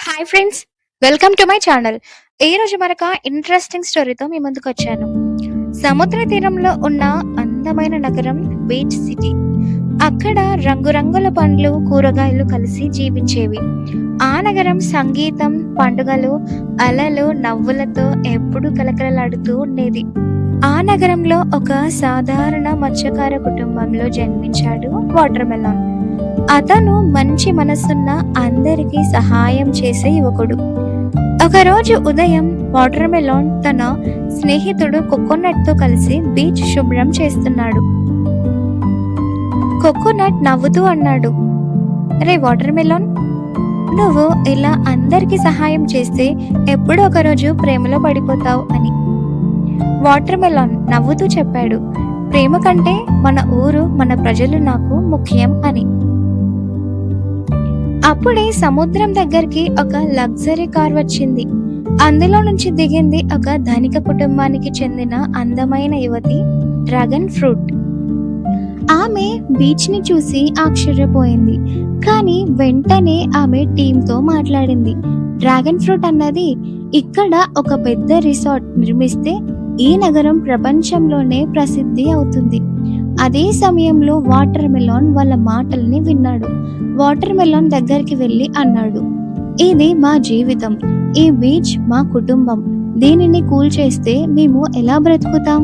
Hi friends, welcome to my channel. ఈ రోజు మరొక ఇంట్రెస్టింగ్ స్టోరీతో మీ ముందుకు వచ్చాను. సముద్ర తీరంలో ఉన్న అందమైన నగరం బీచ్ సిటీ. అక్కడ రంగురంగుల పండ్లు, కూరగాయలు కలిసి జీవించేవి. ఆ నగరం సంగీతం, పండుగలు, అలలు, నవ్వులతో ఎప్పుడూ కలకలలాడుతూ ఉండేది. ఆ నగరంలో ఒక సాధారణ మత్స్యకార కుటుంబంలో జన్మించాడు వాటర్ మెలాన్. అతను మంచి మనసున్న, అందరికీ సహాయం చేసే యువకుడు. ఒకరోజు ఉదయం వాటర్ మెలాన్ తన స్నేహితుడు కోకోనట్ తో కలిసి బీచ్ శుభ్రం చేస్తున్నాడు. కోకోనట్ నవ్వుతూ అన్నాడు, రే వాటర్ మెలాన్, నువ్వు ఇలా అందరికీ సహాయం చేస్తే ఎప్పుడో ఒకరోజు ప్రేమలో పడిపోతావు అని. వాటర్ మెలాన్ నవ్వుతూ చెప్పాడు, ప్రేమ కంటే మన ఊరు, మన ప్రజలు నాకు ముఖ్యం అని. అప్పుడే సముద్రం దగ్గరికి ఒక లగ్జరీ కార్ వచ్చింది. అందులో నుంచి దిగింది ఒక ధనిక కుటుంబానికి చెందిన అందమైన యువతి, డ్రాగన్ ఫ్రూట్. ఆమె బీచ్ ని చూసి ఆశ్చర్యపోయింది. కానీ వెంటనే ఆమె టీంతో మాట్లాడింది. డ్రాగన్ ఫ్రూట్ అన్నది, ఇక్కడ ఒక పెద్ద రిసార్ట్ నిర్మిస్తే ఈ నగరం ప్రపంచంలోనే ప్రసిద్ధి అవుతుంది. అదే సమయంలో వాటర్ మెలాన్ వాళ్ళ మాటల్ని విన్నాడు. వాటర్ మెలాన్ దగ్గరికి వెళ్ళి అన్నాడు, ఇది మా జీవితం, ఈ బీచ్ మా కుటుంబం, దీనిని కూల్చేస్తే మేము ఎలా బ్రతుకుతాం?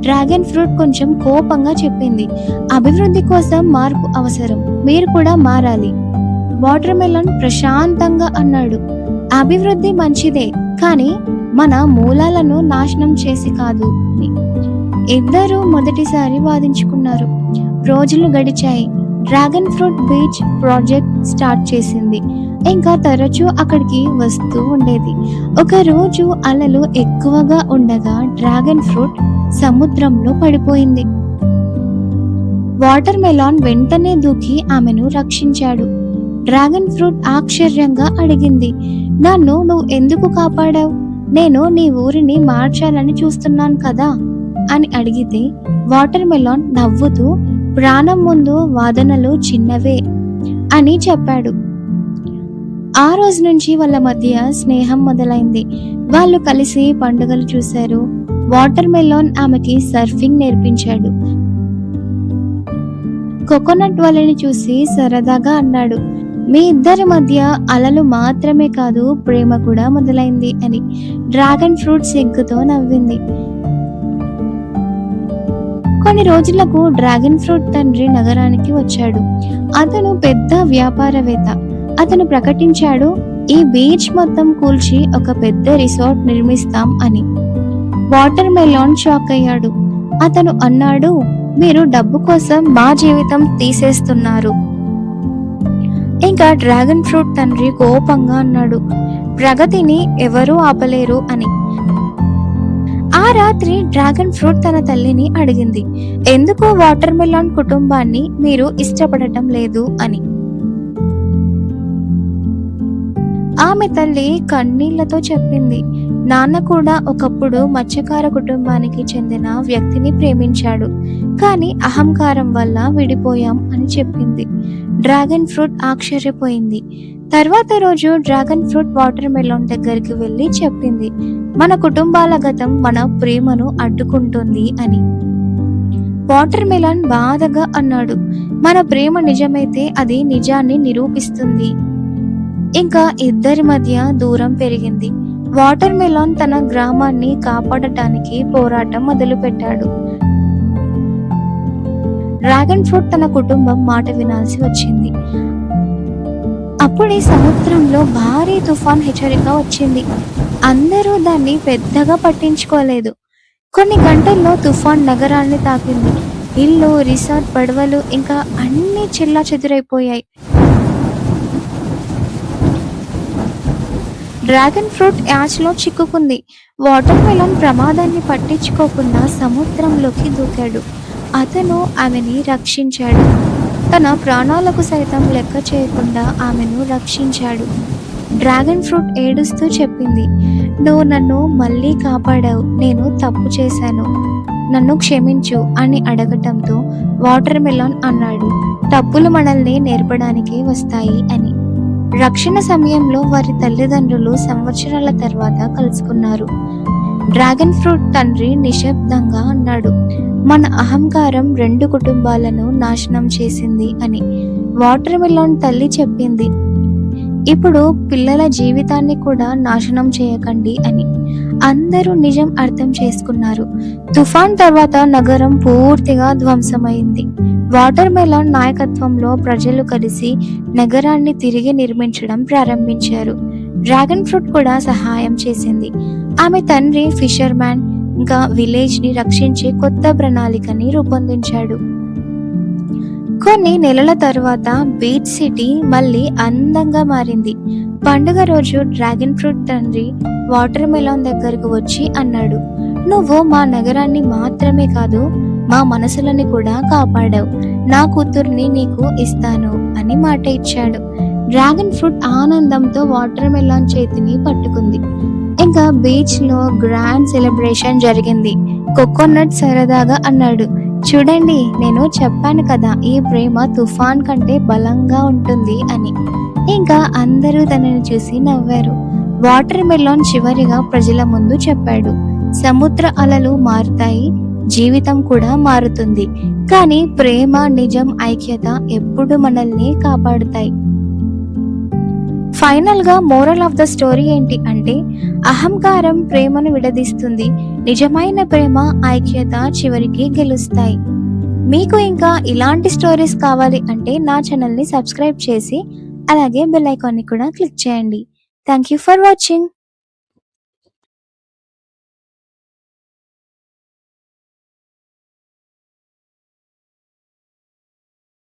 డ్రాగన్ ఫ్రూట్ కొంచెం కోపంగా చెప్పింది, అభివృద్ధి కోసం మార్పు అవసరం, మీరు కూడా మారాలి. వాటర్ మెలాన్ ప్రశాంతంగా అన్నాడు, అభివృద్ధి మంచిదే, కానీ మన మూలాలను నాశనం చేసి కాదు. ఇద్దరు మొదటిసారి వాదించుకున్నారు. రోజులు గడిచాయి. Dragon fruit beach project start చేసింది. ఇంకా తరచూ అక్కడికి వస్తూ ఉండేది. ఒక రోజు అలలు ఎక్కువగా ఉండగా డ్రాగన్ ఫ్రూట్ సముద్రంలో పడిపోయింది. వాటర్ మెలాన్ వెంటనే దూకి ఆమెను రక్షించాడు. డ్రాగన్ ఫ్రూట్ ఆశ్చర్యంగా అడిగింది, నన్ను నువ్వు ఎందుకు కాపాడావు? నేను నీ ఊరిని మార్చాలని చూస్తున్నాను కదా అని అడిగితే వాటర్ మెలాన్ నవ్వుతూ, ప్రాణం ముందు వాదనలు చిన్నవే అని చెప్పాడు. ఆ రోజు నుంచి వాళ్ళ మధ్య స్నేహం మొదలైంది. వాళ్ళు కలిసి పండుగలు చూశారు. వాటర్ మెలాన్ ఆమెకి సర్ఫింగ్ నేర్పించాడు. కోకోనట్ వాళ్ళని చూసి సరదాగా అన్నాడు, మీ ఇద్దరి మధ్య అలలు మాత్రమే కాదు, ప్రేమ కూడా మొదలైంది అని. డ్రాగన్ ఫ్రూట్ సిగ్గుతో నవ్వింది. కొన్ని రోజులకు డ్రాగన్ ఫ్రూట్ తండ్రి నగరానికి వచ్చాడు. అతను పెద్ద వ్యాపారవేత్త. అతను ప్రకటించాడు, ఈ బీచ్ మొత్తం కూల్చి ఒక పెద్ద రిసార్ట్ నిర్మిస్తాం అని. వాటర్ మెలాన్ షాక్ అయ్యాడు. అతను అన్నాడు, మీరు డబ్బు కోసం మా జీవితం తీసేస్తున్నారు. ఇంకా డ్రాగన్ ఫ్రూట్ తండ్రి కోపంగా అన్నాడు, ప్రగతిని ఎవరూ ఆపలేరు అని. ఆ రాత్రి డ్రాగన్ ఫ్రూట్ తన తల్లిని అడిగింది, ఎందుకు వాటర్ మెలాన్ కుటుంబాన్ని మీరు ఇష్టపడటం లేదు అని. ఆమె తల్లి కన్నీళ్లతో చెప్పింది, నాన్న కూడా ఒకప్పుడు మత్స్యకార కుటుంబానికి చెందిన వ్యక్తిని ప్రేమించాడు, కానీ అహంకారం వల్ల విడిపోయాం అని చెప్పింది. డ్రాగన్ ఫ్రూట్ ఆశ్చర్యపోయింది. తర్వాత రోజు డ్రాగన్ ఫ్రూట్ వాటర్ మెలాన్ దగ్గరికి వెళ్ళి చెప్పింది, మన కుటుంబాల గతం మన ప్రేమను అడ్డుకుంటుంది అని. వాటర్ మెలాన్ బాధగా అన్నాడు, మన ప్రేమ నిజమైతే అది నిజాన్ని నిరూపిస్తుంది. ఇంకా ఇద్దరి మధ్య దూరం పెరిగింది. వాటర్ మెలాన్ తన గ్రామాన్ని కాపాడటానికి పోరాటం మొదలుపెట్టాడు. డ్రాగన్ ఫ్రూట్ తన కుటుంబం మాట వినాల్సి వచ్చింది. అప్పుడే సముద్రంలో భారీ తుఫాన్ హెచ్చరిక వచ్చింది. అందరూ దాన్ని పెద్దగా పట్టించుకోలేదు. కొన్ని గంటల్లో తుఫాన్ నగరాన్ని తాకింది. ఇల్లు, రిసార్ట్, పడవలు ఇంకా అన్ని చెల్లాచెదురైపోయాయి. డ్రాగన్ ఫ్రూట్ యాచ్లో చిక్కుకుంది. వాటర్ మెలాన్ ప్రమాదాన్ని పట్టించుకోకుండా సముద్రంలోకి దూకాడు. అతను ఆమెని రక్షించాడు. తన ప్రాణాలకు సైతం లెక్క చేయకుండా ఆమెను రక్షించాడు. డ్రాగన్ ఫ్రూట్ ఏడుస్తూ చెప్పింది, నువ్వు నన్ను మళ్ళీ కాపాడావు, నేను తప్పు చేశాను, నన్ను క్షమించు అని అడగటంతో వాటర్ మెలాన్ అన్నాడు, తప్పులు మనల్ని నేర్పడానికి వస్తాయి అని. రక్షణ సమయంలో వారి తల్లిదండ్రులు సంవత్సరాల తర్వాత కలుసుకున్నారు. డ్రాగన్ ఫ్రూట్ తండ్రి నిశ్శబ్దంగా అన్నాడు, మన అహంకారం 2 కుటుంబాలను నాశనం చేసింది అని. వాటర్ మిలన్ తల్లి చెప్పింది, ఇప్పుడు పిల్లల జీవితాన్ని కూడా నాశనం చేయకండి అని. అందరూ నిజం అర్థం చేసుకున్నారు. తుఫాన్ తర్వాత నగరం పూర్తిగా ధ్వంసమైంది. వాటర్ మెలాన్ నాయకత్వంలో ప్రజలు కలిసి నగరాన్ని తిరిగి నిర్మించడం ప్రారంభించారు. డ్రాగన్ ఫ్రూట్ కూడా సహాయం చేసింది. ఆమె తండ్రి ఫిషర్ మ్యాన్ ఇంకా విలేజ్ ని రక్షించే కొత్త ప్రణాళికని రూపొందించాడు. కొన్ని నెలల తర్వాత బీచ్ సిటీ మళ్ళీ అందంగా మారింది. పండుగ రోజు డ్రాగన్ ఫ్రూట్ తండ్రి వాటర్ మెలాన్ దగ్గరకు వచ్చి అన్నాడు, నువ్వు మా నగరాన్ని మాత్రమే కాదు, మా మనసులని కూడా కాపాడావు. నా కూతుర్ని నీకు ఇస్తాను అని మాట ఇచ్చాడు. డ్రాగన్ ఫ్రూట్ ఆనందంతో వాటర్ మెలాన్ చేతిని పట్టుకుంది. ఇంకా బీచ్ లో గ్రాండ్ సెలబ్రేషన్ జరిగింది. కోకోనట్ సరదాగా అన్నాడు, చూడండి, నేను చెప్పాను కదా ఈ ప్రేమ తుఫాన్ కంటే బలంగా ఉంటుంది అని. ఇంకా అందరూ తనని చూసి నవ్వారు. వాటర్ మెలాన్ చివరిగా ప్రజల ముందు చెప్పాడు, సముద్ర అలలు మారుతాయి, జీవితం కూడా మారుతుంది, కానీ ప్రేమ, నిజం, ఐక్యత ఎప్పుడు మనల్ని కాపాడుతాయి. ఫైనల్ గా మోరల్ ఆఫ్ ద స్టోరీ ఏంటి అంటే, అహంకారం ప్రేమను విడదీస్తుంది, నిజమైన ప్రేమ, ఐక్యత చివరికి గెలుస్తాయి. మీకు ఇంకా ఇలాంటి స్టోరీస్ కావాలి అంటే నా ఛానల్ ని సబ్స్క్రైబ్ చేసి అలాగే బెల్ ఐకాన్ ని కూడా క్లిక్ చేయండి. Thank you for watching.